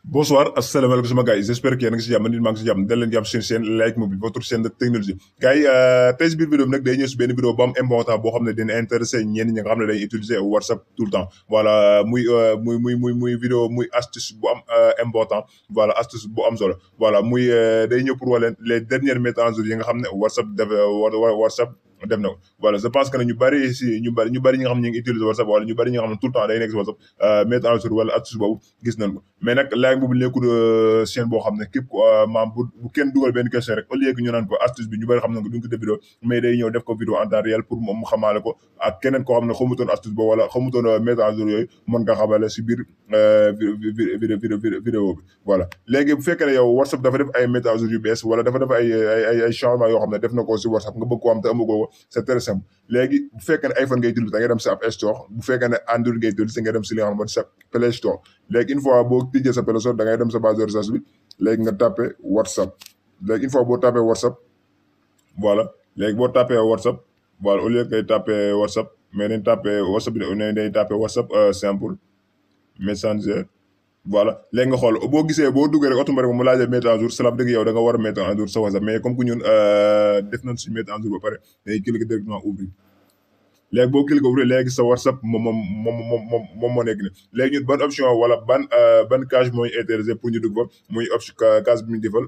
Bonsoir, asalaamaaleykum sama gars yi j'espère que yéen a ngi si jàmm nit maa ngi si jàmm dal leen jàmm seen chaîne Like Mobile votre chaîne de technologie gars yi tey si biir vidéo bi nag day ñëw si benn vidéo bu am important boo xam ne dina intéressé ñenn ñi nga xam ne dañuy utiliser WhatsApp tout le temps voilà muy vidéo muy astuce bu am important voilà astuce bu am solo voilà muy day ñëw pour wax leen les dernières mises à jour yi nga xam ne WhatsApp def na ko voilà je pense que ne ñu bëri si ñu bëri ñi nga xam ne ñu ngi utiliser WhatsApp wala ñu bëri ñi nga xam ne tout le temps day nekk si WhatsApp mettre en jour wala astuce boobu gis nañ ko mais nag Like Mobile nekkul chaîne boo xam ne képp ko maam bu kenn dugal benn question rek au lieu que ñu naan ko astuce bi ñu bëri xam nañ ko duñ ko def vidéo mais day ñëw def ko vidéo en temps réel pour moom mu xamaale ko ak keneen koo xam ne xamutoon astuce boobu wala xamutoon mettre en jour yooyu mën nga xamale si biir vidéo bi voilà léegi bu fekkee ne yow WhatsApp dafa def ay mettre en jour yu bees wala dafa def ay changement yoo xam ne def na ko si WhatsApp nga bëgg ko am te amu ko c'est très simple léegi bu fekkee ne iPhone ngay utiliser da ngay dem si App Store bu fekkee ne Android ngay utiliser nga dem si li nga xam ne sa Play Store léegi une fois boo tijjee sa Play Store da ngay dem sa base de recherche bi léegi nga tapé WhatsApp léegi une fois boo tapé WhatsApp voilà léegi boo tapé WhatsApp voilà au lieu que ngay tapé WhatsApp mais nañ tapé WhatsApp bi day tapé WhatsApp simple Messenger voilà léegi nga xool boo gisee boo duggee rek automatiquement mu laajee mettre à jour cela veut dire que yow da nga war a mettre à jour sa WhatsApp mais comme que ñun def nañ suñu mettre à jour ba pare dañuy cliquer directement ouvrir léegi boo cliquer ouvrir léegi sa WhatsApp moom moo nekk ni léegi ñun ban option wala ban case mooy intéressé pour ñu dugg fa muy option case bi ñu defal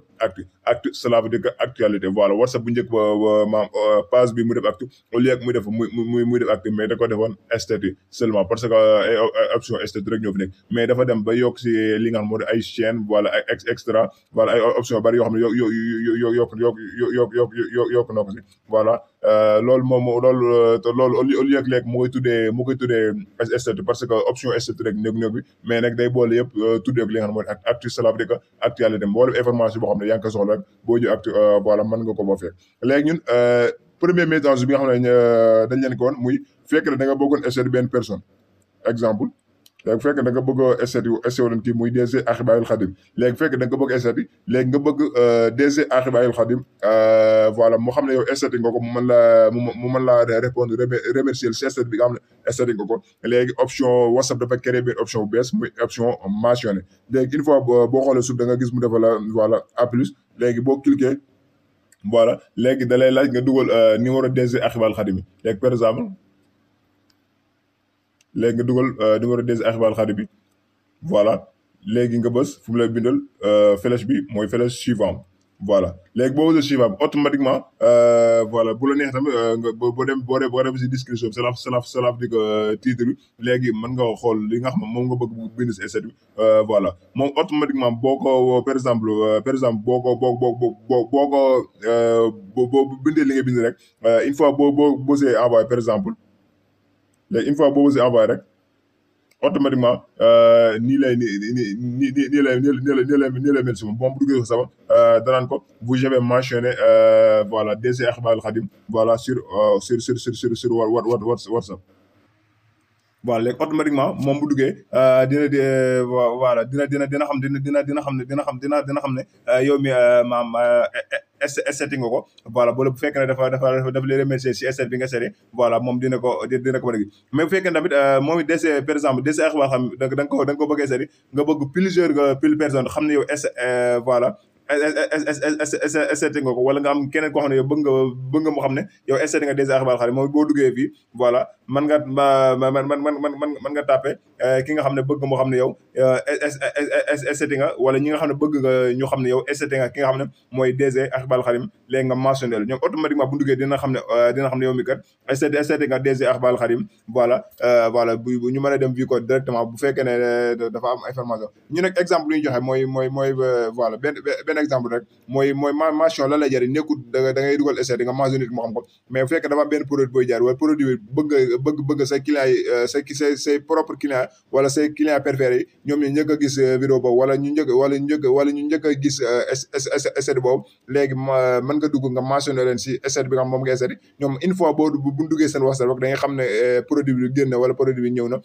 actu cela veut dire que actualité voilà WhatsApp bu njëkk ba maam page bi mu def actu au lieu que muy def muy def actu mais da ko defoon statut seulement parce que ay option statut rek ñoo fi nekk mais dafa dem ba yokk si li nga xam moo di ay chaîne voilà ay extra voilà ay option bari yoo xam ne yokk na ko si voilà loolu moom loolu au lieu que léegi mu koy tuddee statut parce que option statut rek néeg bi mais nag day boole yëpp tuddee ko li nga xam ne mooy actu cela veut dire que actualité mboolem information boo xam ne yaa ngi ko soxla rek boo ñu actu voilà mën nga ko boo fekk léegi ñun premier message bi nga xam ne dañ leen ko woon muy fekk ne da nga bëggoon statut benn personne exemple léegi bu fekkee da nga bëgg a statut leen kii muy DG Ahibaahil Khadim léegi bu fekkee da nga bëgg statut léegi nga bëgg DG Ahibaahil Khadim voilà moo xam ne yow statut nga ko mu mën laa répondre remercier si statut bi nga xam ne statut nga ko léegi option WhatsApp dafa créer benn option bu bees muy option mentionné léegi une fois boo xoolee suuf da nga gis mu defal la voilà à plus léegi boo cliquer voilà léegi da lay laaj nga dugal numéro DG Ahibaahil Khadim yi léegi par exemple léegi nga dugal numéro DG Ahibaahil Khadim bi voilà léegi nga bës fu mu lay bindal flèche bi mooy flèche suivant voilà léegi boo bësee suivant bi automatiquement voilà bu la neex tamit nga boo dem si description bi cela veut dire que titre bi léegi mën nga xool li nga xam ne moom nga bëgg bind si statut bi voilà moom automatiquement boo ko par exemple boo bindee li nga bind rek une fois boo bësee envoyé par exemple léegi une fois boo bësee envoyé rek automatiquement nii lay mel si moom bu duggee sama danaan ko vous avez mentionné voilà DG Ahibaahil Khadim voilà sur WhatsApp voilà léegi automatiquement moom bu duggee voilà dina xam ne yow mi maam statut nga ko voilà bu fekkee ne dafa lay remercier si statut bi nga seede voilà moom dina ko mën a gis mais bu fekkee ne tamit moom it DC par exemple DC Ahibaahil xam da nga ko bëggee statut nga bëgg plusieurs personnes xam ne yow voilà statut nga ko wala nga am keneen koo xam ne yow bëgg nga mu xam ne yow statut nga DG Ahibaahil Khadim moom boo duggee fii voilà man nga tàppe ki nga xam ne bëgg moo xam ne yow statut nga wala ñi nga xam ne bëgg nga ñu xam ne yow statut nga ki nga xam ne mooy DG Ahibaahil Khadim léegi nga mentionné ñoom automatiquement bu duggee dina xam ne yow mi kat statut nga DG Ahibaahil Khadim voilà voilà bu ñu mën a dem vi ko directement bu fekkee ne dafa am information ñu nag exemple lu ñu joxe mooy voilà benn exemple rek mooy mention lan lay jëriñ nekkul da ngay dugal statut nga mentionné moo xam ko mais bu fekkee dafa am benn produit booy jaar wala produit bëgg say clients yi say propre client wala say client préféré yi ñoom ñu njëkk a gis vidéo boobu wala ñu njëkk a gis statut boobu léegi mën nga dugg nga mentionné leen si statut bi nga xam moom nga statut ñoom une fois bu duggee seen WhatsApp rek da nga xam ne produit bi génn wala produit bi ñëw na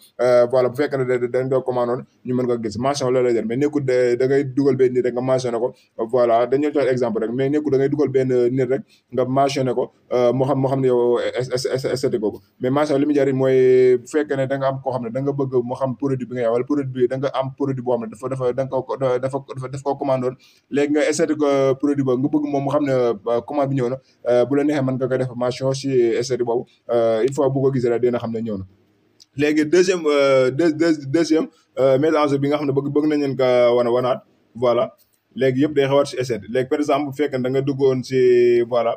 voilà bu fekkee ne dañ doo commandé woon ñu mën ko gis mention la lay def mais nekkul da ngay dugal benn nit rek nga mentionné ko voilà dañoo jox exemple rek mais nekku da ngay dugal benn nit rek nga mentionné ko moo xam ne yow esthétique ko mais mention li mu jariñ mooy bu fekkee ne da nga am koo xam ne da nga bëgg moo xam produit bi nga yaw wala produit bi da nga am produit boo xam ne dafa da nga ko daf koo commandoon léegi nga esthétique produit boobu nga bëgg moom mu xam ne commande bi ñëw na bu la neexee mën nga koy def mention si esthétique boobu une fois bu ko gisee rek dina xam ne ñëw na léegi deuxième mise en jeu bi nga xam ne bëgg nañ leen ko wanaat voilà léegi yëpp day xawaat si esthétique léegi par exemple bu fekkee da nga duggoon si voilà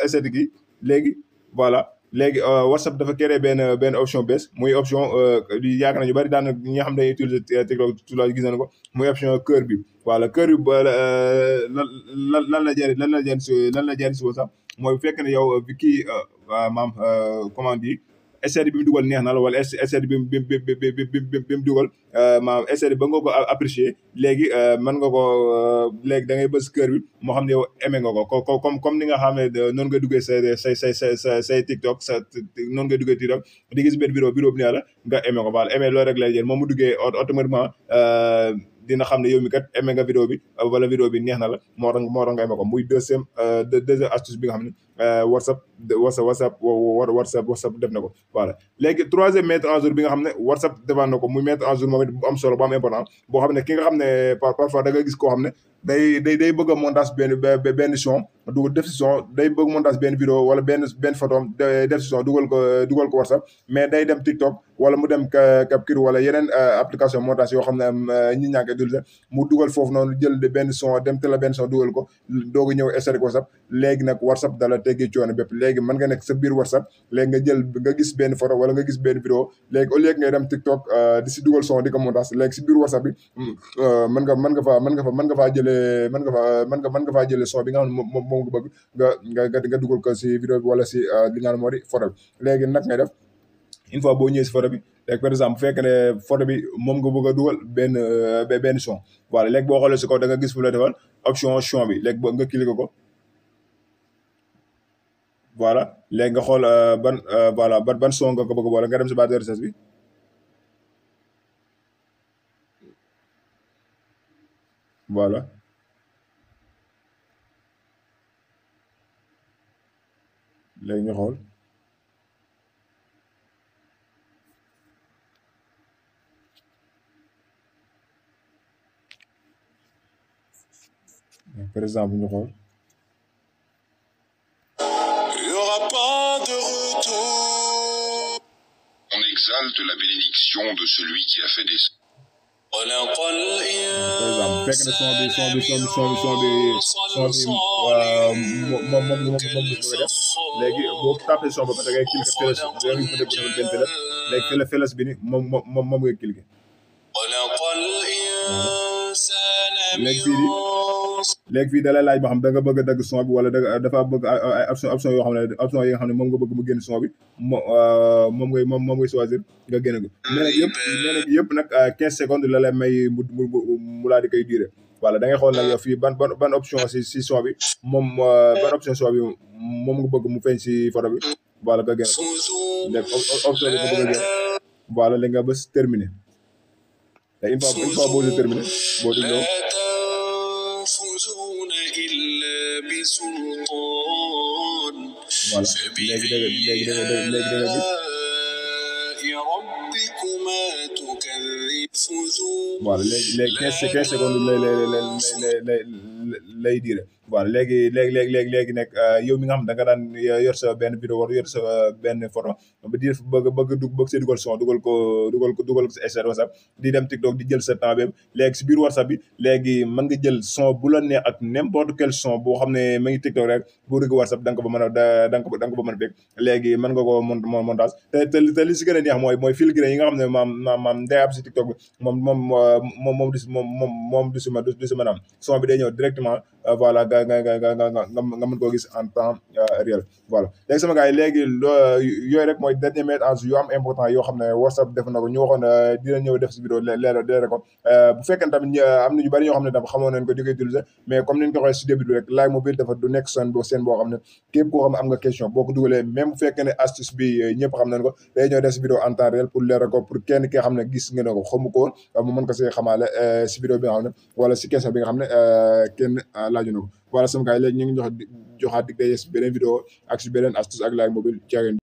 esthétique yi léegi voilà léegi WhatsApp dafa créé benn option bees muy option yaakaar nañu bari daan ñi nga xam ne dañuy utiliser TikTok la gis nañu ko muy option cœur bi voilà cœur bi lan la jëriñ lan la jëriñ si WhatsApp mooy bu fekkee ne yow kii maam comment dire esthétique bi mu dugal neex na la wala esthétique bi mu dugal maanaam esthétique ba nga ko apprécier léegi mën nga ko léegi da ngay bës kër bi moo xam ne yow aimé nga ko comme ni nga xam ne noonu nga duggee say TikTok noonu nga duggee TikTok di gis benn vidéo bi neex la nga aimé ko voilà aimé loolu rek lay jël moom mu duggee automatiquement dina xam ne yow mi kat aimé nga vidéo bi wala vidéo bi neex na la moo tax nga aimé ko muy deuxième astuce bi nga xam ne WhatsApp def na ko voilà léegi troisième mettre en jour bi nga xam ne WhatsApp defaan na ko muy mettre en jour moom it bu am solo bu am important boo xam ne ki nga xam ne parfois da nga gis koo xam ne day bëgg a montage benn son def si son day bëgg montage benn vidéo wala benn photo def si son dugal ko WhatsApp mais day dem TikTok wala mu dem Capture wala yeneen application montage yoo xam ne ñi ñaa ngi utiliser mu dugal foofu noonu jël benn son dem te la benn son dugal ko doog a ñëw esthétique WhatsApp léegi nag WhatsApp dala teggee coono bépp léegi mën nga nekk sa biir WhatsApp léegi nga gis benn photo wala nga gis benn vidéo léegi au lieu ngay dem TikTok di si dugal son di ko montage léegi si biir WhatsApp bi mën nga faa jëlee son bi nga xam ne moom nga bëgg nga dugal ko si vidéo bi wala si li nga xam ne moo di photo bi léegi nag ngay def une fois boo ñëwee si photo bi léegi par exemple bu fekkee ne photo bi moom nga bëgg a dugal benn son voilà léegi boo xoolee si kaw da nga gis fu la defal option son bi léegi nga cliquer ko voilà léegi nga xool ban son nga ko bëgg wala nga dem si barre de recherche bi voilà léegi ñu xool par exemple ñu xool il n'y aura pas de retour. On exalte la bénédiction de celui qui a fait des par exemple fekk na son bi moom gis nga def léegi boo tapé son ba da ngay cliquer feles da ngay mën a benn feles léegi feles bi ni moom ngay cliquer léegi fii da lay laaj ba xam da nga bëgg a dagg son bi wala dafa bëgg ay option yoo xam ne option yi nga xam ne moom nga bëgg mu génn son bi moom ngay choisir nga génne ko mais nag yëpp nag 15 secondes la lay may mu laa di koy duré voilà da ngay xool nag yow fii ban option si son bi moom ban option son bi moom nga bëgg mu feeñ si photo bi voilà nga génne ko léegi option bi nga bëgg a génne voilà léegi nga bës terminé te une fois boo terminé boo di ñëw voilà léegi da nga gis voilà léegi 15 secondes lay diire voilà léegi nag yow mi nga xam da nga daan yor sa benn vidéo war yor sa benn photo ba di bëgg see dugal son dugal ko sa SR WhatsApp di dem TikTok di jël sa temps bépp léegi si biir WhatsApp bi léegi mën nga jël son bu la neex ak n'importe quel son boo xam ne ma ngi TikTok rek boo dugg WhatsApp da nga ko ba mën a da nga ko ba mën a fekk léegi mën nga ko montage te li si gën a neex mooy filigrane yi nga xam ne maam day am si TikTok bi moom du si mën am son bi day ñëw direct directement voilà nga mën koo gis en temps réel voilà léegi sama gars yi léegi yooyu rek mooy dernier message yu am important yoo xam ne WhatsApp def na ko ñu waxoon dina ñëw def si vidéo leer ko bu fekkee tamit am na ñu bari ñoo xam ne dafa xamoon nañ ko di ko utiliser mais comme ni ñu ko waxee si début bi rek Like Mobile dafa du nekk seen boo xam ne képp koo xam ne am nga question boo ko dugalee même bu fekkee ne astuce bi ñëpp xam nañ ko day ñëw def si vidéo en temps réel pour leeral ko pour kenn ki nga xam ne gis nga ne ko xamu ko woon mu mën ko see xamaale si vidéo bi nga xam ne wala si question bi nga xam ne kenn laaju na ko voilà sama gars yi léegi ñu ngi joxaat dig daje si beneen vidéo ak si beneen astuce ak Like Mobile